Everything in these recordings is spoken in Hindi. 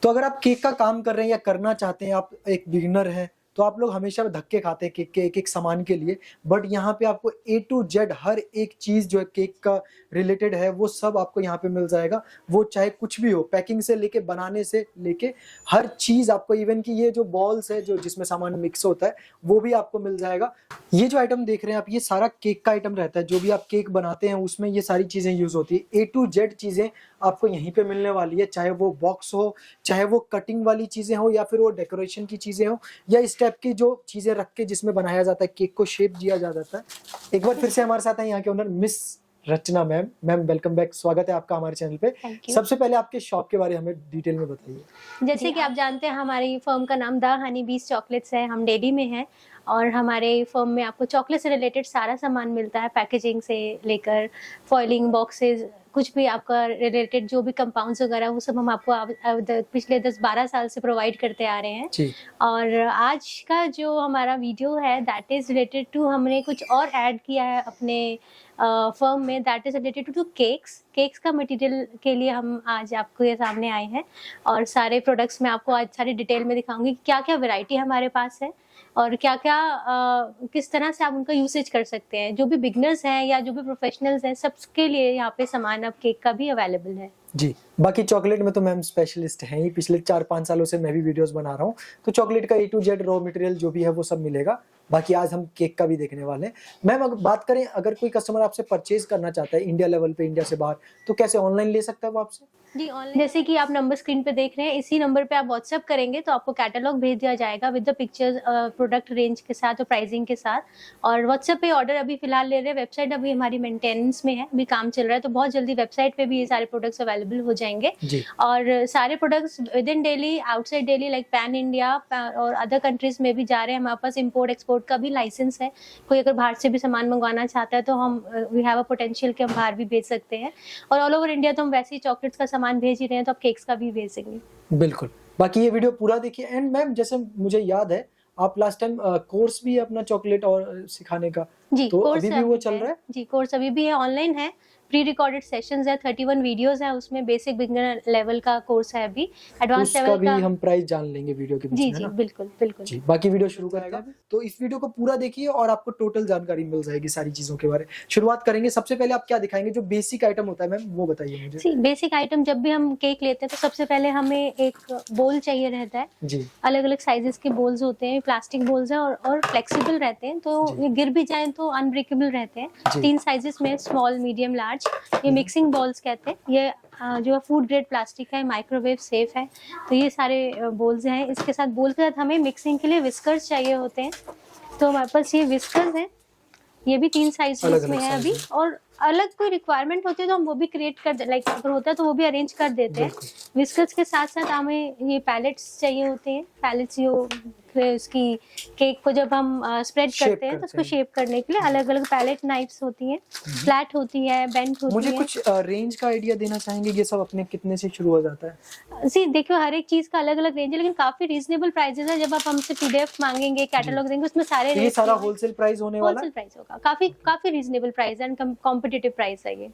तो अगर आप केक का काम कर रहे हैं या करना चाहते हैं, आप एक बिगिनर हैं, तो आप लोग हमेशा धक्के खाते हैं केक के एक-एक सामान के लिए। बट यहाँ पे आपको ए टू जेड हर एक चीज़ जो है केक का रिलेटेड है, वो सब आपको यहाँ पे मिल जाएगा। वो चाहे कुछ भी हो, पैकिंग से लेके बनाने से लेके हर चीज़ आपको, इवन कि ये जो बॉल्स है जो जिसमें सामान मिक्स होता है, वो भी आपको मिल जाएगा। ये जो आइटम देख रहे हैं आप, ये सारा केक का आइटम रहता है। जो भी आप केक बनाते हैं उसमें ये सारी चीज़ें यूज़ होती है। ए टू जेड चीज़ें आपको यहीं पे मिलने वाली है, चाहे वो बॉक्स हो, चाहे वो कटिंग वाली चीज़ें हो, या फिर वो डेकोरेशन की चीज़ें हो, या इस टाइप की जो चीज़ें रख के जिसमें बनाया जाता है, केक को शेप दिया जाता है। एक बार फिर से हमारे साथ है यहाँ के ओनर मिस रचना मैम। मैम वेलकम बैक, स्वागत है आपका हमारे चैनल पे। सबसे पहले आपके शॉप के बारे में हमें डिटेल में बताइए। जैसे कि आप जानते हैं हमारी फर्म का नाम द हनी बीज चॉकलेट्स है। हम दिल्ली में हैं और हमारे फर्म में आपको चॉकलेट से रिलेटेड सारा सामान मिलता है, पैकेजिंग से लेकर फॉइलिंग, बॉक्सेस, कुछ भी आपका रिलेटेड जो भी कंपाउंड्स वगैरह वो सब हम आपको पिछले 10-12 साल से प्रोवाइड करते आ रहे हैं जी। और आज का जो हमारा वीडियो है दैट इज रिलेटेड टू, हमने कुछ और ऐड किया है अपने फर्म में, that is related to cakes का मटेरियल के लिए हम आज आपको ये सामने आए हैं और सारे प्रोडक्ट्स मैं आपको आज सारी डिटेल में दिखाऊंगी कि क्या क्या वैरायटी हमारे पास है और क्या क्या किस तरह से आप उनका यूसेज कर सकते हैं। जो भी बिगनर्स हैं या जो भी प्रोफेशनल्स हैं, सबके लिए यहाँ पे सामान अब केक का भी अवेलेबल है। जी, बाकी चॉकलेट में तो मैम स्पेशलिस्ट हैं ही, पिछले 4-5 सालों से मैं भी वीडियोस बना रहा हूँ, तो चॉकलेट का ए टू जेड रॉ मटेरियल जो भी है वो सब मिलेगा। बाकी आज हम केक का भी देखने वाले हैं। मैम अगर बात करें, अगर कोई कस्टमर आपसे परचेज करना चाहता है इंडिया लेवल पे, इंडिया से बाहर, तो कैसे ऑनलाइन ले सकता है वो आपसे? जी ऑनलाइन, जैसे कि आप नंबर स्क्रीन पे देख रहे हैं, इसी नंबर पे आप व्हाट्सएप करेंगे तो आपको कैटलॉग भेज दिया जाएगा with the pictures, product range के साथ और प्राइसिंग के साथ। और व्हाट्सएप पे ऑर्डर अभी फिलहाल ले रहे हैं। वेबसाइट अभी हमारी मेंटेनेंस में है, अभी काम चल रहा है, तो बहुत जल्दी वेबसाइट पे भी ये सारे प्रोडक्ट्स अवेलेबल हो जाएंगे। और सारे products with in Delhi, outside Delhi, like pan India और अदर कंट्रीज में भी जा रहे हैं। हमारे पास इम्पोर्ट एक्सपोर्ट का भी लाइसेंस है। कोई अगर बाहर से भी सामान मंगवाना चाहता है तो हम वी हैव अ पोटेंशियल कि हम बाहर भी भेज सकते हैं। और ऑल ओवर इंडिया तो हम वैसे ही चॉकलेट्स का सामान भेज ही रहे हैं, तो केक्स का भी भेजेंगे। बिल्कुल, बाकी ये वीडियो पूरा देखिए। एंड मैम जैसे मुझे याद है आप लास्ट टाइम कोर्स भी अपना चॉकलेट और सिखाने का, जी, तो अभी भी वो चल रहा है? जी, कोर्स अभी भी है, ऑनलाइन है, प्री रिकॉर्डेड सेशंस है, 31 वीडियोस है उसमें। बेसिक बिगिनर लेवल का कोर्स है, अभी एडवांस लेवल का भी हम प्राइस जान लेंगे वीडियो के बीच में, जी ना? बिल्कुल बिल्कुल जी, बाकी वीडियो शुरू करेगा, तो इस वीडियो को पूरा देखिए और आपको टोटल जानकारी मिल जाएगी सारी चीजों के बारे में। शुरुआत करेंगे, सबसे पहले आप क्या दिखाएंगे? जो बेसिक आइटम होता है मैम वो बताइए मुझे। जी, बेसिक आइटम, जब भी हम केक लेते हैं तो सबसे पहले हमें एक बोल चाहिए रहता है। जी, अलग अलग साइजेस के बोल्स होते हैं, प्लास्टिक बोल्स हैं और फ्लेक्सिबल रहते हैं, तो ये गिर भी जाए तो अनब्रेकेबल रहते हैं। 3 साइजेस में, स्मॉल, मीडियम, लार्ज। ये मिक्सिंग बॉल्स कहते हैं। ये जो फूड ग्रेड प्लास्टिक है, माइक्रोवेव सेफ है। तो ये सारे बोल्स हैं। इसके साथ बोल के साथ हमें मिक्सिंग के लिए विस्कर्स चाहिए होते हैं, तो हमारे पास ये विस्कर्स हैं। ये भी 3 साइज में है अभी, और अलग कोई रिक्वायरमेंट होती है तो हम वो भी क्रिएट कर दे, लाइक अगर होता है तो वो भी अरेंज कर देते हैं। विस्कर्स के साथ साथ हमें ये पैलेट्स चाहिए होते हैं। पैलेट्स जो उसकी केक को जब हम स्प्रेड करते हैं तो उसको शेप करने के लिए अलग अलग पैलेट नाइफ्स होती हैं, फ्लैट होती है, बेंट होती है। मुझे कुछ रेंज का आइडिया देना चाहेंगे? ये सब अपने कितने से शुरू हो जाता है? जी देखियो, हर एक चीज का अलग अलग रेंज है, लेकिन काफी रीजनेबल प्राइसेस है। जब आप हमसे पीडीएफ मांगेंगे, कैटलॉग देंगे, उसमें सारे ये सारा होलसेल प्राइस होने वाला है? होलसेल प्राइस होगा, काफी reasonable price and competitive price है ये।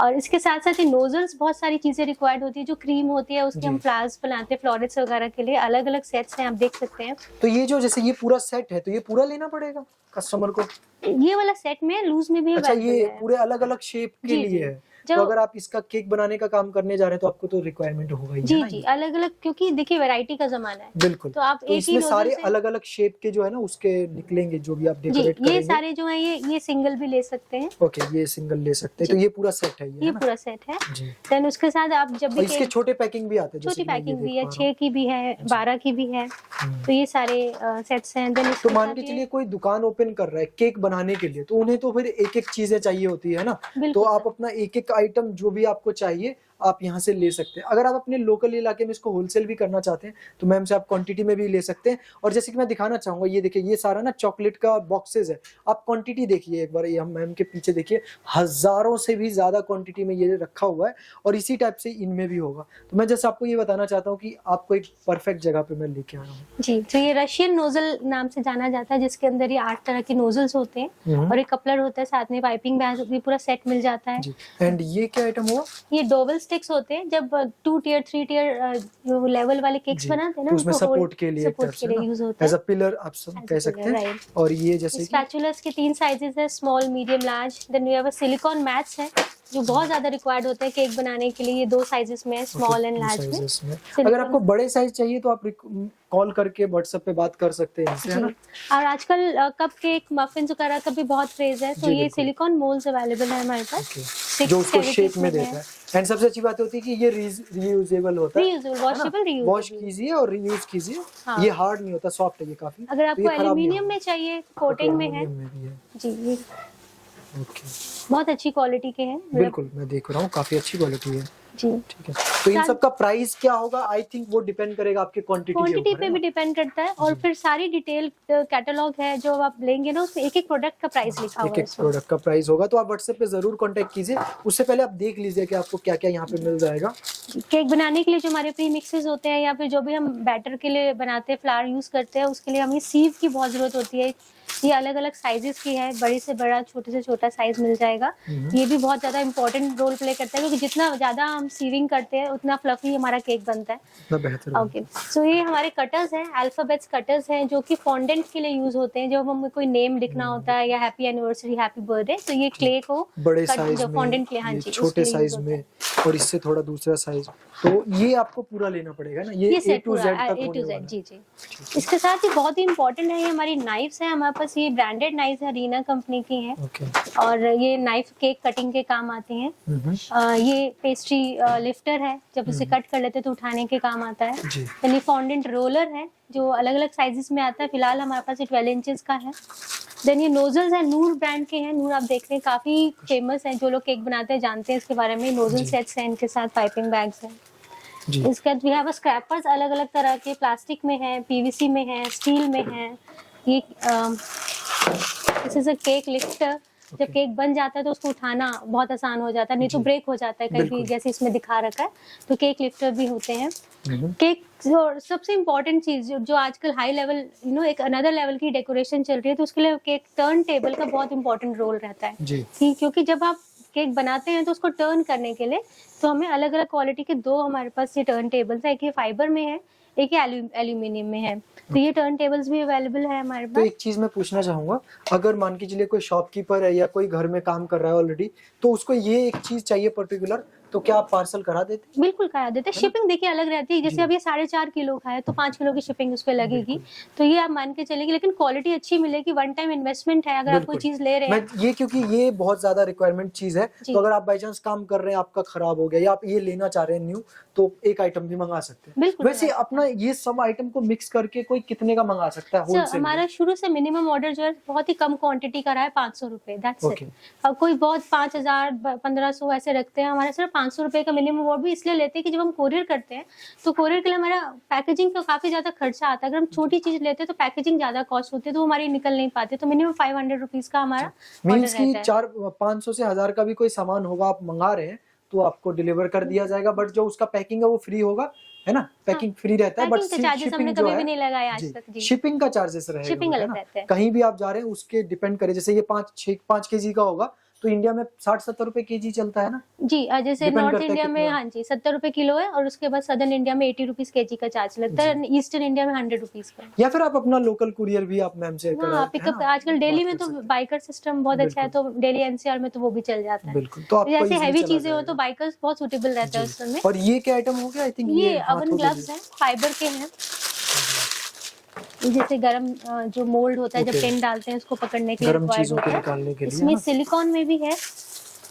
और इसके साथ साथ ये नोजल्स, बहुत सारी चीजें रिक्वायर्ड होती है। जो क्रीम होती है उसके हम फ्लावर्स बनाते हैं, फ्लोरेट्स वगैरह के लिए अलग अलग सेट्स हैं, आप देख सकते हैं। तो ये जो जैसे ये पूरा सेट है, तो ये पूरा लेना पड़ेगा कस्टमर को? ये वाला सेट में लूज में भी अच्छा, ये है। पूरे अलग अलग शेप के लिए है। तो अगर आप इसका केक बनाने का काम करने जा रहे हैं तो आपको तो रिक्वायरमेंट होगा ही, जी जी, अलग अलग, क्योंकि देखिए वैरायटी का जमाना है। बिल्कुल, तो आप तो इसमें सारे अलग अलग शेप के जो है ना उसके निकलेंगे, जो भी आप डेकोरेट करेंगे। ये सारे जो है ये सिंगल भी ले सकते हैं। ओके, ये सिंगल ले सकते हैं। तो ये पूरा सेट है, ये पूरा सेट है। देन उसके साथ आप जब भी इसके छोटे पैकिंग भी आते हैं, छोटी पैकिंग भी है, 6 की भी है, 12 की भी है। तो ये सारे सेट्स हैं। देन तो मान के चलिए कोई दुकान ओपन कर रहा है केक बनाने के लिए, तो उन्हें तो फिर एक एक चीजें चाहिए होती है ना, तो आप अपना एक एक आइटम जो भी आपको चाहिए आप यहाँ से ले सकते हैं। अगर आप अपने लोकल इलाके में इसको होलसेल भी करना चाहते हैं तो मैम से आप क्वांटिटी में भी ले सकते हैं। और जैसे कि मैं दिखाना चाहूंगा, ये देखिए, ये सारा ना चॉकलेट का बॉक्सेस है। आप क्वांटिटी देखिए एक बार, ये हम मैम के पीछे देखिए, हजारों से भी ज्यादा क्वांटिटी में ये रखा हुआ है और इसी टाइप से इनमें भी होगा। तो मैं जैसे आपको ये बताना चाहता हूँ कि आपको एक परफेक्ट जगह पे मैं लेके आया हूँ। जी, तो ये रशियन नोजल नाम से जाना जाता है, जिसके अंदर ये 8 तरह के नोजल्स होते हैं और एक कपलर होता है, साथ में पाइपिंग बैग, पूरा सेट मिल जाता है। एंड ये क्या आइटम हुआ? ये डोवेल स्टिक्स होते हैं, जब 2 टियर 3 टियर जो लेवल वाले केक्स जी, बनाते हैं ना, तो उसमें उनको सपोर्ट के लिए एक सपोर्ट तरह के से लिए ना, यूज होता एज है। अ पिलर आप सब As कह a सकते pillar, हैं। right. और ये जैसे कि स्पैचुलस के 3 साइजेस है, small, medium, large. Then we have a silicone mats है, जो बहुत ज्यादा रिक्वायर्ड होता है केक बनाने के लिए। ये 2 साइजेस में है, स्मॉल एंड लार्ज में। साइजेस में अगर सिलिकॉन, आपको बड़े साइज चाहिए तो आप कॉल करके व्हाट्सएप पे बात कर सकते हैं इनसे, है जी। ना। और आजकल कप केक, मफिन्स वगैरह का भी बहुत क्रेज है, तो जी ये बिल्कुल। सिलिकॉन मोल्ड्स अवेलेबल है हमारे पास। ओके, 6 जो उसको cavities शेप में देता है। एंड सबसे अच्छी बात होती है कि ये रीयूजेबल होता है रीयूजेबल, है ना। Washable, wash reusable. कीजिए और रीयूज कीजिए। हाँ। ये हार्ड नहीं होता, सॉफ्ट है ये काफी, अगर तो आपको ये खराब नहीं एल्यूमिनियम होगा। में चाहिए, कोटिंग में है। एल्यूमिनियम में भी है। जी, ये ओके, बहुत अच्छी क्वालिटी के हैं, मतलब। बिल्कुल मैं देख रहा हूँ, काफी अच्छी क्वालिटी है। जी। ठीक है, तो इन सब का प्राइस क्या होगा? आई थिंक वो डिपेंड करेगा आपके क्वांटिटी के क्वांटिटी ऊपर, पे है भी ना। डिपेंड करता है, और जी। फिर सारी डिटेल कैटलॉग है जो आप लेंगे ना, उसमें एक एक प्रोडक्ट का प्राइस लिखा हुआ एक है एक उसमें। प्रोडक्ट का प्राइस होगा, तो आप व्हाट्सएप पे जरूर कांटेक्ट कीजिए। उससे पहले आप देख लीजिए कि आपको क्या क्या यहाँ पे मिल जाएगा। केक बनाने के लिए जो हमारे प्री मिक्सेस होते हैं, या फिर जो भी हम बैटर के लिए बनाते हैं, फ्लावर यूज करते हैं, उसके लिए हमें सीव की बहुत जरूरत होती है। ये अलग अलग साइजेस की है, बड़े से बड़ा, छोटे से छोटा साइज मिल जाएगा। ये भी बहुत ज्यादा इंपॉर्टेंट रोल प्ले करता है, क्योंकि जितना ज्यादा हम सीविंग करते हैं उतना फ्लफी हमारा केक बनता है। इतना बेहतर ओके, सो ये हमारे कटर्स हैं, अल्फाबेट्स कटर्स हैं, जो कि फॉन्डेंट के लिए यूज होते हैं। जब हमें कोई नेम लिखना होता है, या हैप्पी एनिवर्सरी, हैप्पी बर्थडे, तो ये क्ले को बड़े कट, साइज जो में, फॉन्डेंट क्ले, हाँ ये जी, छोटे उसके लिए यूज साइज होता है। में, और इससे थोड़ा दूसरा साइज। तो ये आपको पूरा लेना पड़ेगा ना, ये ये ए सेट टू पूरा जेड तक A होने to Z, वाला जी है। जी। इसके साथ ही बहुत ही इंपॉर्टेंट है, ये हमारी नाइफ्स है हमारे पास। ये ब्रांडेड नाइफ्स है, रीना कंपनी की है, ओके। और ये नाइफ केक कटिंग के काम आती हैं। ये पेस्ट्री लिफ्टर है, जब इसे कट कर लेते हैं तो उठाने के काम आता है। जी। देन ये फॉन्डेंट रोलर है, जो अलग अलग साइजेस में आता है। फिलहाल हमारे पास ये 12 इंचेस का है। देन ये नोजल्स है, नूर ब्रांड के हैं। नूर आप देख रहे हैं, काफी फेमस है, जो लोग केक बनाते हैं जानते हैं इसके बारे में। नोजल सेट्स हैं, इनके साथ पाइपिंग बैग्स हैं। जी। इसके बाद वी हैव स्क्रैपर्स, अलग अलग तरह के, प्लास्टिक में है, पीवीसी में है, स्टील में है। ये this is a cake lifter. जब केक बन जाता है तो उसको उठाना बहुत आसान हो जाता है, नहीं तो ब्रेक हो जाता है कहीं भी, जैसे इसमें दिखा रखा है। तो केक लिफ्टर भी होते हैं। केक सबसे इम्पोर्टेंट चीज जो आजकल हाई लेवल, एक अनदर लेवल की डेकोरेशन चल रही है, तो उसके लिए केक टर्न टेबल का बहुत इंपॉर्टेंट रोल रहता है। जी। क्योंकि जब आप केक बनाते हैं तो उसको टर्न करने के लिए तो हमें अलग अलग क्वालिटी के 2 हमारे पास ये टर्न टेबल्स है। एक ये फाइबर में है, एक ये एल्यूमिनियम में है। तो ये टर्न टेबल्स भी अवेलेबल है हमारे तो पास। एक चीज मैं पूछना चाहूंगा, अगर मान के चलिए कोई शॉपकीपर है या कोई घर में काम कर रहा है ऑलरेडी, तो उसको ये एक चीज चाहिए पर्टिकुलर, तो क्या आप पार्सल करा देते? बिल्कुल करा देते हैं। शिपिंग देखिए अलग रहती है, जैसे अब ये 4.5 किलो का है तो 5 किलो की शिपिंग उस पर लगेगी। तो ये आप मान के चलेंगे, लेकिन क्वालिटी अच्छी मिलेगी। वन टाइम इन्वेस्टमेंट है, अगर आप कोई चीज ले रहे हैं। मैं ये, क्योंकि ये बहुत ज्यादा रिक्वायरमेंट चीज है, तो अगर आप बाई चांस काम कर रहे हैं, आपका खराब हो गया, या आप ये लेना चाह रहे हैं न्यू, तो एक आइटम भी मंगा सकते हैं। बिल्कुल। वैसे अपना ये सब आइटम को मिक्स करके कोई कितने का मंगा सकता है होलसेल? हमारा शुरू से मिनिमम ऑर्डर जो है बहुत ही कम क्वांटिटी का रहा है, 500 रुपए, दैट्स इट। अब कोई बहुत 5000 1500 ऐसे रखते हैं, हमारे सिर्फ 500 रुपए का मिनिमम ऑर्डर भी इसलिए लेते हैं कि जब हम कोरियर करते हैं तो कोरियर के लिए हमारा पैकेजिंग का काफी ज्यादा खर्चा आता है। अगर हम छोटी चीज लेते हैं तो पैकेजिंग ज्यादा कॉस्ट होती है, तो हमारी निकल नहीं पाती। तो मिनिमम 500 रुपीज का हमारा मीन्स की 500 से 1000 का भी कोई सामान होगा, आप मंगा रहे हैं तो आपको डिलीवर कर दिया जाएगा, बट जो उसका पैकिंग है वो फ्री होगा, है ना। पैकिंग फ्री रहता है, बट चार्जेस हमने कभी भी नहीं लगाया आज तक। जी, शिपिंग का चार्जेस रहेगा, शिपिंग है अलग ना। रहता है। कहीं भी आप जा रहे हैं उसके डिपेंड करे, जैसे ये 5 केजी का होगा तो इंडिया में 60-70 रुपए केजी चलता है ना जी। जैसे नॉर्थ इंडिया में, हाँ जी, 70 रुपए किलो है, और उसके बाद सदर्न इंडिया में 80 रुपीज केजी का चार्ज लगता है, ईस्टर्न इंडिया में 100 रुपीज का। या फिर आप अपना लोकल कुरियर भी आप मैम से पिकअप, आजकल दिल्ली में तो बाइकर सिस्टम बहुत अच्छा है, तो दिल्ली एनसीआर में तो वो भी चल जाता है। बिल्कुल, तो आपको जैसे हैवी चीजें हो तो बाइकर्स बहुत सूटेबल रहता है उस समय। और ये क्या आइटम हो गया? आई थिंक ये ओवन ग्लव्स हैं, फाइबर के हैं। जैसे गरम जो मोल्ड होता है, जब टिन डालते हैं उसको पकड़ने के लिए रिक्वायर्ड होता है। इसमें सिलिकॉन में भी है,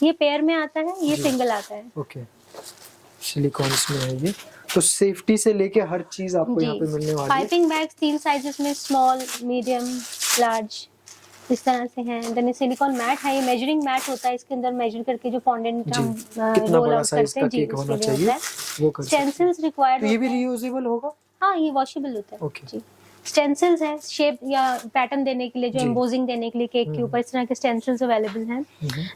ये पेयर में आता है, ये सिंगल आता है। ओके, सिलिकॉन इसमें है ये, तो सेफ्टी से लेके हर चीज आपको यहाँ पे मिलने वाली है। पाइपिंग बैग्स 3 साइजेस में, स्मॉल, मीडियम, लार्ज, इस तरह से हैं। देन सिलिकॉन मैट है, ये मेजरिंग मैट होता है, इसके अंदर मेजर करके जो फॉन्डेंट हम रोल आउट करते हैं, जी, होना चाहिए वो कर। स्टेंसिल्स रिक्वायर्ड, तो ये भी रीयूजेबल होगा? हाँ, ये वॉशेबल होता है। ओके। जी, स्टेंसिल्स हैं, शेप या पैटर्न देने के लिए, जो एम्बोजिंग देने के लिए केक के ऊपर, इस तरह के स्टेंसिल्स अवेलेबल हैं।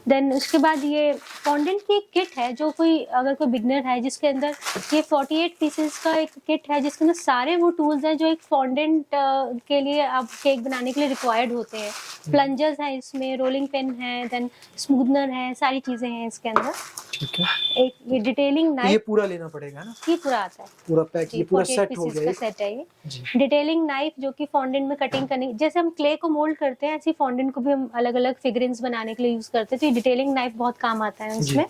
देन उसके बाद ये फॉन्डेंट की एक किट है, जो अगर कोई बिगनर है, जिसके अंदर ये 48 पीसेस का एक किट है, जिसके अंदर सारे वो टूल्स हैं जो एक फॉन्डेंट के लिए आप केक बनाने के लिए रिक्वायर्ड होते हैं। प्लंजर्स है इसमें, रोलिंग पेन है, देन स्मूथनर है, सारी चीजें हैं इसके अंदर। ठीक है, एक ये डिटेलिंग ये नाइफ, पूरा लेना पड़ेगा ना, ये पूरा आता है पूरा पैक, ये पूरा 48 सेट हो पीसेस गया का सेट है ये। जी। डिटेलिंग नाइफ जो कि फॉन्डेंट में कटिंग करने, जैसे हम क्ले को मोल्ड करते हैं ऐसे फॉन्डेंट को भी हम अलग अलग फिगरेंस बनाने के लिए यूज करते हैं, तो ये डिटेलिंग नाइफ बहुत काम आता है जी। उसमें।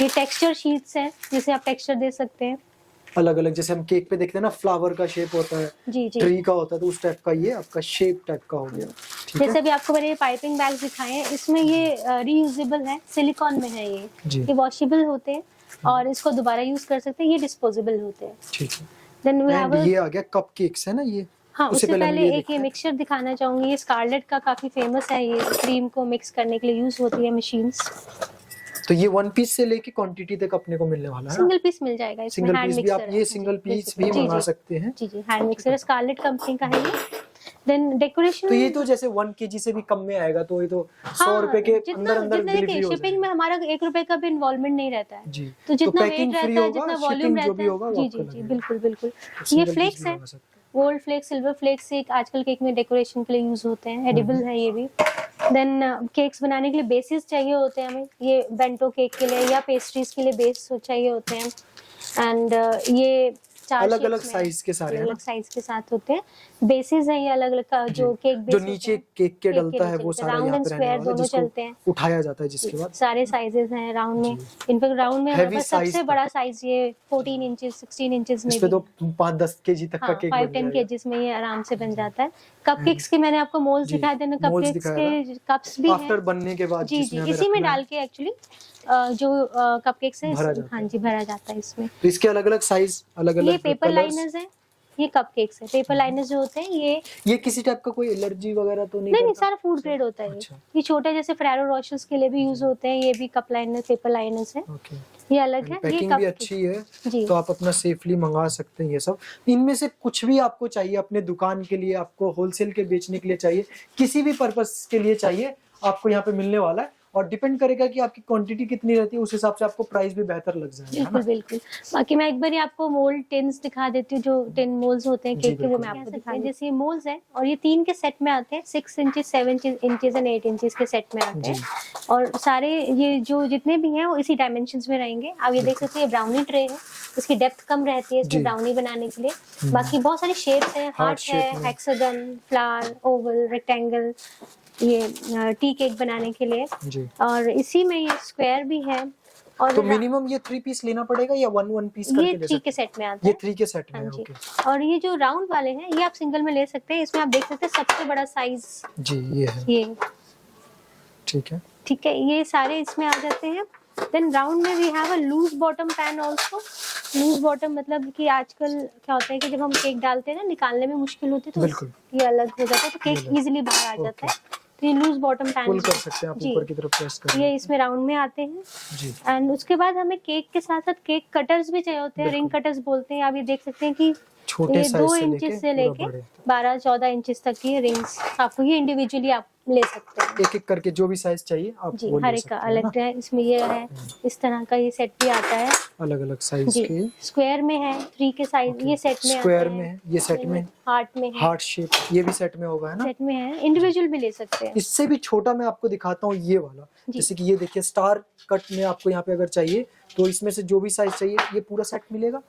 ये टेक्सचर शीट्स हैं जिसे आप टेक्सचर दे सकते हैं। अलग अलग, जैसे हम केक पे देखते हैं ना फ्लावर का शेप होता है, जी जी, ट्री का होता है, तो उस टाइप का ये आपका शेप टाइप का हो गया। ठीक जैसे है अभी आपको मैंने पाइपिंग बैग दिखाए हैं, इसमें ये रीयूजेबल है, सिलिकॉन में है जी। ये वॉशेबल होते हैं और इसको दोबारा यूज कर सकते हैं, ये डिस्पोजेबल होते हैं। ठीक है, देन वी एंड हैव ये आ गया कप केक्स है ना ये। हाँ, उससे हम पहले ये एक देखते ये हैं। मिक्सचर दिखाना चाहूंगी, ये स्कारलेट का काफी फेमस है, ये क्रीम को मिक्स करने के लिए यूज होती है मशीन्स। तो ये 1 पीस से लेके क्वांटिटी तक अपने को मिलने वाला है ना? सिंगल पीस मिल जाएगा इसमें, सिंगल हैंड पीस भी आप मिक्सर ये सिंगल पीस भी मंगा सकते हैं। जी जी, हैंड मिक्सर स्कारलेट कंपनी का है ये। देन डेकोरेशन, तो ये तो जैसे 1 केजी से भी कम में आएगा, तो ये तो 100 रुपए के अंदर अंदर डिलीवरी हो शिपिंग में हमारा 1 रुपए का भी इन्वॉल्वमेंट नहीं रहता है, जी। तो जितना पैकिंग वेट फ्री रहता है, होगा, जितना वॉल्यूम शिपिंग जो रहता भी होगा है, वो जी आपको जी जी, लगेगा। बिल्कुल बिल्कुल। तो ये single piece फ्लेक्स भी है, मंगा सकते हैं। गोल्ड फ्लेक्स, सिल्वर फ्लेक्स, एक आजकल केक में डेकोरेशन के लिए यूज होते हैं, एडिबल है ये भी। देन केक्स बनाने के लिए बेसिस चाहिए होते हैं हमें, ये बेंटो केक के लिए या पेस्ट्रीज के लिए बेस चाहिए होते हैं। एंड ये चार अलग shapes अलग में साइज के सारे अलग है ना? अलग साइज के साथ होते हैं। बेसिस है ये अलग अलग जो केक जो बेस नीचे केक के डलता है वो सारा राउंड यहाँ एंड पे रहने स्क्वायर वाला है, दोनों चलते हैं। जिसको उठाया जाता है जिसके बाद सारे साइजेस हैं राउंड में, इनफैक्ट राउंड में हमारे Heavy पास size सबसे तक। बड़ा साइज ये 14 इंचेस 16 इंचेस में इस पे भी तो 5-10 केजी तक का हाँ, केक 5-10 बन जाएगा। केजीज में ये आराम से बन जाता है। कपकेक्स के मैंने आपको मोल्ड्स जी, दिखाए थे ना, molds कपकेक्स दिखाया के कप्स भी आफ्टर हैं। बनने के बाद जी जी, जिसमें हमें इसी में रखना है, डाल के एक्चुअली जो कपकेक्स है भरा जाता हाँ जी भरा जाता है इसमें। तो इसके अलग अलग साइज, अलग ये अलग पेपर कलर्स। लाइनर्स है, ये कपकेक्स है, पेपर लाइनर्स जो होते हैं ये किसी टाइप का कोई एलर्जी वगैरह तो नहीं नहीं करता? सारा फूड ग्रेड होता है अच्छा। ये छोटे जैसे फेरेरो रोशर्स के लिए भी यूज होते हैं, ये भी कप लाइनर पेपर लाइनर्स है, ओके, ये अलग है। ये पैकिंग भी अच्छी है, जी तो आप अपना सेफली मंगा सकते हैं ये सब। इनमें से कुछ भी आपको चाहिए अपने दुकान के लिए, आपको होलसेल के बेचने के लिए चाहिए, किसी भी पर्पस के लिए चाहिए, आपको यहाँ पे मिलने वाला है। और डिपेंड करेगा कि आपकी क्वांटिटी कितनी रहती है, उस हिसाब से आपको प्राइस भी बेहतर लग जाएगा, है ना? बिल्कुल बिल्कुल। बाकी मैं एक बार आपको मोल्ड टिन्स दिखा देती हूँ, जो टिन मोल्ड्स होते हैं जी, केक के, वो मैं बिल्कुल। आपको दिखा, जैसे ये मोल्ड्स है और ये 3 के सेट में आते हैं, 6 इंचेस 7 इंचेस एंड 8 इंचेस के सेट में आते हैं। और सारे ये जो जितने भी हैं वो इसी डायमेंशंस में रहेंगे। आप ये देख सकते हैं, ये ब्राउनी ट्रे है, इसकी डेप्थ कम रहती है इसमें जी। ब्राउनी बनाने के लिए। बाकी बहुत सारी शेप्स हैं, हार्ट है, shape में। हेक्सागन, फ्लावर, ओवल, रेक्टेंगल, ये टी केक बनाने के लिए। जी। और इसी में ये स्क्वायर भी है। और तो मिनिमम ये 3 पीस लेना पड़ेगा या 1 पीस करके ये ले 3 सकते के हैं? सेट में आता ये है। 3 के सेट में हाँ है, जी। ओके। और ये जो राउंड वाले हैं ये आप सिंगल में ले सकते हैं, इसमें आप देख सकते हैं सबसे बड़ा साइज जी ये है, ये, ठीक है। ठीक है, ये सारे इसमें आ जाते हैं। देन राउंड में we have a loose bottom pan also. Loose bottom मतलब कि आजकल क्या होता है कि जब हम केक डालते हैं ना, निकालने में मुश्किल होती है, तो बिल्कुल। ये अलग हो जाता है, तो केक इजीली बाहर आ जाता है। तो ये लूज बॉटम पैन पुल कर सकते हैं आप, जी। ऊपर की तरफ प्रेस कर ये इसमें राउंड में आते हैं। जी। एंड उसके बाद हमें केक के साथ साथ केक कटर्स भी चाहिए होते हैं, रिंग कटर्स बोलते हैं। आप ये देख सकते हैं कि छोटे ये साइज 2 से इंचेस से लेके लेके पूरा बड़े, 12-14 इंचेस तक की रिंग्स आपको ये इंडिविजुअली आप ले सकते हैं। एक एक करके जो भी साइज चाहिए आप जी, वो हर ले एक का सकते हैं अलग है। इसमें ये है, इस तरह का ये सेट भी आता है। अलग अलग साइज जी, के। स्क्वायर में है 3 के साइज, ये सेट में स्क्वायर आते में हैं। है, ये सेट में, हार्ट में है, हार्ट शेप ये भी सेट में होगा, है ना? सेट में है, इंडिविजुअल भी ले सकते हैं। इससे भी छोटा मैं आपको दिखाता हूँ, ये वाला, जैसे कि ये देखिए स्टार कट में आपको यहाँ पे अगर चाहिए तो इसमें से जो भी साइज चाहिए ये पूरा सेट मिलेगा।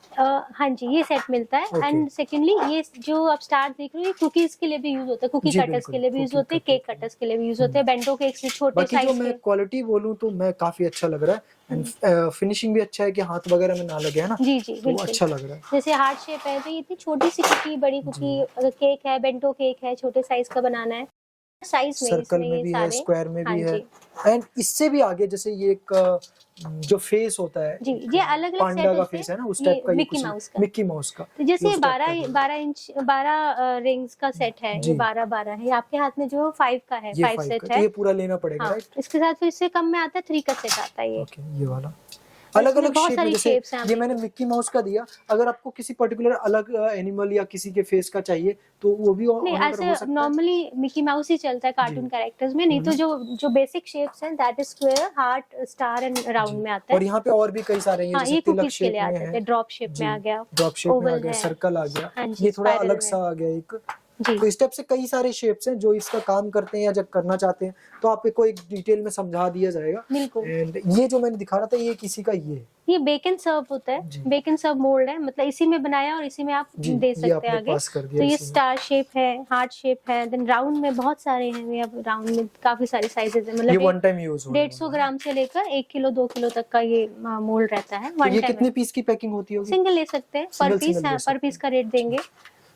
हाँ जी, ये सेट मिलता है। Okay. एंड सेकेंडली ये जो आप स्टार देख रहे हो, ये कुकीज के लिए भी यूज होता है, कुकी जी, कटर्स बिल्कुल, के लिए भी यूज cookie होते हैं, केक कटर्स के लिए भी यूज होते हैं, बेंटो केक से छोटे बाकी जो साइज मैं के। क्वालिटी बोलूँ तो मैं काफी अच्छा लग रहा है, एंड फिनिशिंग भी अच्छा है कि हाथ वगैरह में ना लगे, है ना? जी जी, तो वो बिल्कुल अच्छा लग रहा है। जैसे हार्ट शेप है, तो ये इतनी छोटी सी कुकी, बड़ी कुकी, अगर केक है, बेंटो केक है, छोटे साइज का बनाना है, साइज में सर्कल इसमें में ये भी है, सारे। स्क्वायर में हाँ भी है, जी। एंड इससे भी आगे जैसे ये एक जो फेस होता है, जी, ये अलग-अलग पांडा सेट का होते फेस हैं। है ना, उस ये टाइप का, ये मिक्की कुछ माउस का। मिक्की माउस का। तो जैसे उस टाइप का 12 रिंग्स का सेट है, जी। ये 12 है। ये आपके हाथ में जो 5 का है, ये 5 5 सेट का, तो है। ये पूरा लेना पड़ेगा, हाँ, राइट? इसके साथ फिर इससे कम में आता है 3 का सेट आता है ये। ओके, ये वाला और अलग इसमें अलग बहुत शेप में, सारी जैसे shapes हैं, ये मैंने मिक्की माउस का दिया, अगर आपको किसी पर्टिकुलर अलग एनिमल या किसी के फेस का चाहिए तो वो भी नहीं, ऑर्डर हो सकता ऐसे है। नॉर्मली मिकी माउस ही चलता है कार्टून कैरेक्टर्स में, नहीं तो जो बेसिक शेप्स हैं, that is square, heart, star and round में आता और है। यहाँ पे और भी कई सारे हैं, हाँ, जैसे ये तिलक कुकीज के शेप लिए में आते है, हैं, ड्रॉप शेप में आ गया, ड्रॉप शेप में आ oval गया, है। सर्कल आ गया, हाँ जी, ये थोड़ा spiral अलग में। सा आ गया एक, जी। तो इस टाइप से कई सारे शेप्स हैं जो इसका काम करते हैं या जब करना चाहते हैं तो आपको एक डिटेल में समझा दिया जाएगा। बिल्कुल। एंड ये जो मैंने दिखा रहा था ये किसी का ये है। ये बेक एंड सर्व होता है, जी। बेक एंड सर्व मोल्ड है, मतलब इसी में बनाया और इसी में आप जी, दे ये सकते हैं आपने आगे। पास कर तो दिया ये इसी में। स्टार शेप है, हार्ट शेप है, देन राउंड में बहुत सारे हैं, ये अब राउंड में काफी सारे साइजेस है, ये मतलब वन टाइम यूज होने 150 वाला है। ग्राम से लेकर 1 किलो 2 किलो तक का ये मोल्ड रहता है। तो वन ये टाइम कितने पीस की पैकिंग होती होगी? सिंगल ले सकते हैं, पर सिंगल पीस सिंगल ले पर सकते पीस हैं। का रेट देंगे।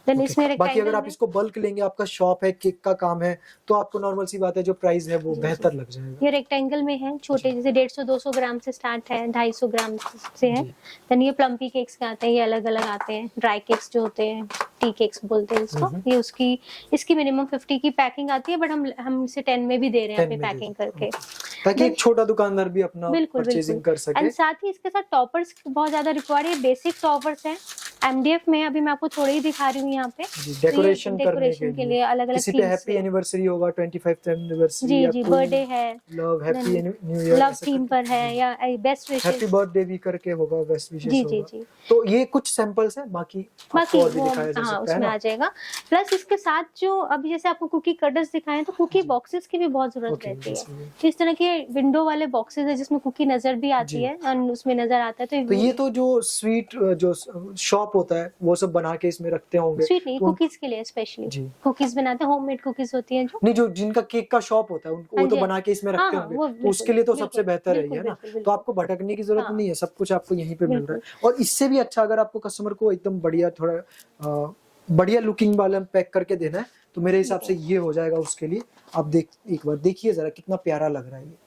Then okay. इसमें बाकी अगर रेक्टेंगल आप में इसको बल्क लेंगे, आपका शॉप है, केक का काम है, तो आपको नॉर्मल सी बात है जो प्राइस है वो जी, बेहतर लग जाएगा। ये रेक्टेंगल में है, छोटे जैसे 150-200 ग्राम से स्टार्ट है, 250 ग्राम से है। जी। देन ये प्लम्पी केक्स के आते हैं, ये अलग अलग आते हैं, ड्राई केक्स जो होते हैं, टी केक्स बोलते हैं इसको। ये उसकी इसकी मिनिमम 50 की पैकिंग आती है, बट हम इसे 10 में भी दे रहे हैं 10 यहाँ पे में दे पैकिंग देते हैं। करके। ताकि एक छोटा दुकानदार भी अपना बिल्कुल परचेजिंग बिल्कुल कर सके। एंड साथ ही इसके साथ टॉपर्स बहुत ज्यादा रिक्वायर्ड है, बेसिक टॉपर्स हैं एमडीएफ में, अभी मैं आपको थोड़े ही दिखा रही हूँ यहाँ पे। डेकोरेशन डेकोरेशन के लिए अलग अलग किसी पे हैप्पी एनिवर्सरी होगा, 25th एनिवर्सरी जी या जी, कोई बर्थडे है, love happy new year love theme पर है, या बेस्ट हैप्पी विशेस। बर्थडे भी करके होगा, बेस्ट विशेस जी होगा। जी जी, तो ये कुछ सैंपल्स हैं, बाकी बाकी आपको और भी वो दिखाया जा हाँ सकता है उसमें ना। आ जाएगा। प्लस इसके साथ जो अभी जैसे आपको कुकी कटर्स दिखाए तो कुकी बॉक्सेस की भी बहुत जरूरत ओके, रहती है। जैसे तो इस तरह के विंडो वाले बॉक्सेस है जिसमें कुकी नजर भी आती जी। है और उसमें नजर आता है। तो ये तो जो स्वीट जो शॉप होता है वो सब बना के इसमें रखते होंगे। स्वीट नहीं, तो कुकीज के लिए स्पेशली जी। कुकीज बनाते हैं, होममेड कुकीज होती हैं जो। नहीं, जो जिनका केक का शॉप होता है उनको वो हाँ तो जी, बना के इसमें हाँ रखते हाँ, होंगे, वो तो उसके लिए तो सबसे बेहतर है बिल्कुल ये ना। बिल्कुल तो बिल्कुल। आपको भटकने की जरूरत हाँ। नहीं है, सब कुछ आपको यहीं पे मिल रहा है। और इससे भी अच्छा अगर आपको कस्टमर को एकदम बढ़िया थोड़ा बढ़िया लुकिंग वाला पैक करके देना है तो मेरे हिसाब से ये हो जाएगा उसके लिए। आप एक बार देखिए जरा कितना प्यारा लग रहा है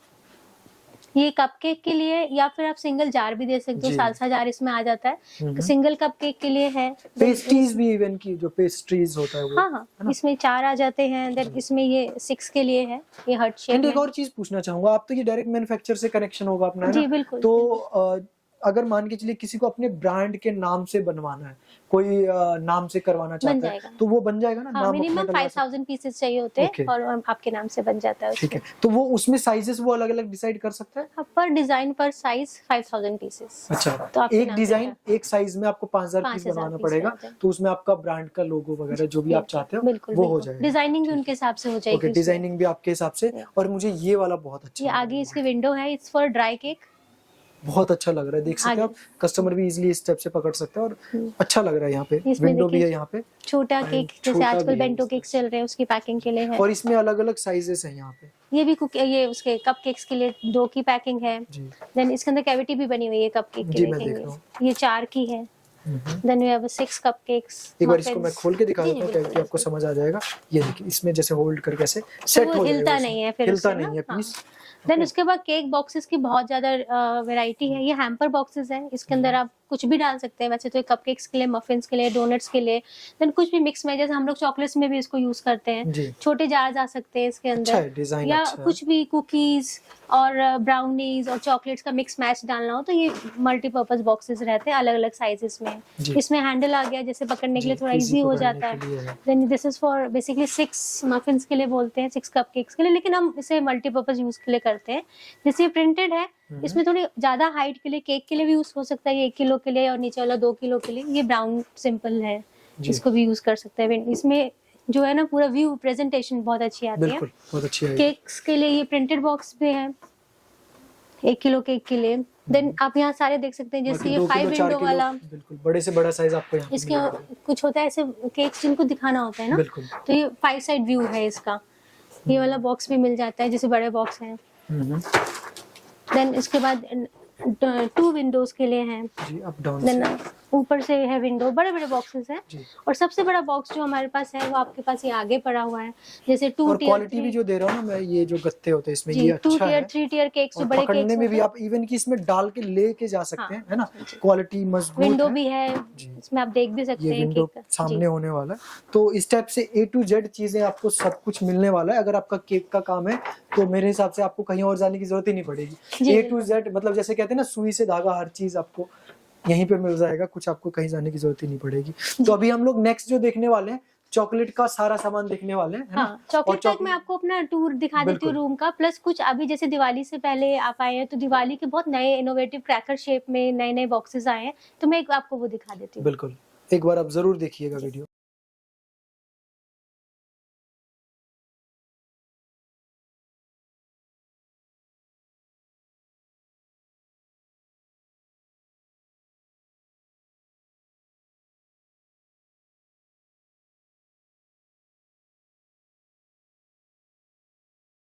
ये कपकेक के लिए, या फिर आप सिंगल जार भी दे सकते हो, जी। सालसा जार इसमें आ जाता है, तो सिंगल कपकेक के लिए है। पेस्ट्रीज भी, इवन की जो पेस्ट्रीज होता है वो। हाँ हाँ, इसमें 4 आ जाते हैं। देन इसमें ये 6 के लिए है, ये हार्ट शेप एंड में। एक और चीज पूछना चाहूंगा, आप तो ये डायरेक्ट मैन्युफैक्चर से कनेक्शन होगा अपना, है जी ना? बिल्कुल। तो अगर मान के चलिए किसी को अपने ब्रांड के नाम से बनवाना है, कोई नाम से करवाना चाहता है जाएगा। तो वो बन जाएगा ना? हाँ, नाम मिनिमम अपना डलवा सकते 5000 पीसेस चाहिए होते हैं Okay. और आपके नाम से बन जाता है हैं। ठीक है, उसमें। तो वो उसमें साइजेस वो अलग अलग डिसाइड कर सकता है? पर डिजाइन पर साइज 5000 पीसेस। अच्छा, तो आपके एक नाम से डिजाइन एक साइज में आपको 5000 पीस 5000 बनवाना पीस पड़ेगा, रहते हैं। तो उसमें आपका ब्रांड का लोगो वगैरह जो भी आप चाहते हो बिल्कुल वो हो बिल्कुल। जाएगा। डिजाइनिंग भी उनके हिसाब से हो जाएगी। ओके, उसमें। डिजाइनिंग भी आपके हिसाब से। और मुझे ये वाला बहुत अच्छा ये लग रहा आगे है। इसकी विंडो है, इट्स फॉर ड्राई केक। बहुत अच्छा लग रहा है, देख सकते हैं आगे। आप, कस्टमर भी इजीली इस स्टेप से पकड़ सकता है और अच्छा लग रहा है। यहाँ पे इसमें विंडो भी देखिए, है यहाँ पे, छोटा केक जैसे छोटा आजकल भी है बेंटो इस केक्स चल रहे हैं उसकी पैकिंग के लिए है। और इसमें अलग अलग साइजेस हैं यहाँ पे। ये भी ये उसके कप केक्स के लिए 2 की पैकिंग है। जी देन इसके अंदर कैविटी भी बनी हुई है कप केक जी, की, मैं देख देखेंगे रहा हूँ। ये 4 की है। Then we have 6 cupcakes. एक बार इसको मैं खोल के दिखा देता हूँ ताकि आपको समझ आ जाएगा। ये देखिए, इसमें जैसे होल्ड करके ऐसे सेट हो जाएगा, हिलता नहीं है, फिर हिलता उससे नहीं है ना। पीस। देन उसके बाद केक बॉक्सेस की बहुत ज्यादा वैरायटी है। ये हैम्पर बॉक्सेस है, इसके अंदर आप कुछ भी डाल सकते हैं। वैसे तो कपकेक्स के लिए, मफिन्स के लिए, डोनट्स के लिए, देन कुछ भी मिक्स में, जैसे हम लोग चॉकलेट्स में भी इसको यूज करते हैं। जी। छोटे जार आ सकते हैं इसके अच्छा अंदर, है, डिजाइन या अच्छा है। कुछ भी कुकीज और ब्राउनीज और चॉकलेट्स का मिक्स मैच डालना हो तो ये मल्टीपर्पज बॉक्सेस रहते हैं अलग अलग साइजेस में। जी। इसमें हैंडल आ गया, जैसे पकड़ने के लिए थोड़ा easy इजी हो पकड़ने जाता के लिए है। Then this is for basically 6 muffins के लिए बोलते हैं, 6 कपकेक्स के लिए, लेकिन हम इसे मल्टीपर्पज यूज के लिए करते हैं। जैसे ये प्रिंटेड है, इसमें थोड़ी ज्यादा हाइट के लिए, केक के लिए भी यूज हो सकता है, ये 1 किलो के लिए, और नीचे वाला 2 किलो के लिए। ये ब्राउन सिंपल है, इसको भी यूज कर सकते हैं। इसमें जो है ना, पूरा व्यू प्रेजेंटेशन बहुत अच्छी आती है। बिल्कुल, बहुत अच्छी है। केक्स के लिए ये प्रिंटेड बॉक्स भी है 1 किलो केक के लिए। देन आप यहाँ सारे देख सकते हैं, जैसे ये 5 विंडो वाला, बिल्कुल बड़े से बड़ा साइज आपको यहाँ पे इसके मिलेगा। कुछ होता है ऐसे केक्स जिनको दिखाना होता है ना, बिल्कुल। तो ये 5 साइड व्यू है इसका। ये वाला बॉक्स भी मिल जाता है, जैसे बड़े बॉक्स हैं। देन इसके बाद 2 विंडोज के लिए हैं। जी, अप डाउन देन ऊपर से है विंडो, बड़े बड़े बॉक्सेस हैं। जी। और सबसे बड़ा बॉक्स जो हमारे पास है वो आपके पास ये आगे पड़ा हुआ है, जैसे 2 और टियर क्वालिटी भी जो दे रहा हूँ ना मैं, ये जो गत्ते होते हैं इसमें, जी, ये 2 अच्छा टियर है। 3 टियर केक्स जो और बड़े पकड़ने केक्स में भी होते आप इवन की इसमें डाल के लेके जा सकते हैं, है ना? क्वालिटी मजबूत विंडो है। भी है, इसमें आप देख भी सकते ये हैं विंडो केक का। सामने होने वाला है, तो इस टाइप से A to Z चीजें आपको सब कुछ मिलने वाला है। अगर आपका केक का काम है तो मेरे हिसाब से आपको कहीं और जाने की जरूरत ही नहीं पड़ेगी। A to Z मतलब जैसे कहते हैं ना, सुई से धागा, हर चीज आपको यहीं पे मिल जाएगा, कुछ आपको कहीं जाने की जरूरत ही नहीं पड़ेगी। तो अभी हम लोग नेक्स्ट जो देखने वाले हैं, चॉकलेट का सारा सामान देखने वाले हैं, है ना? हाँ, चॉकलेट तक मैं आपको अपना टूर दिखा देती हूँ रूम का। प्लस कुछ अभी जैसे दिवाली से पहले आप आए हैं, तो दिवाली के बहुत नए इनोवेटिव क्रैकर शेप में नए नए बॉक्सेस आए हैं, तो मैं आपको वो दिखा देती हूँ। बिल्कुल, एक बार आप जरूर देखिएगा वीडियो।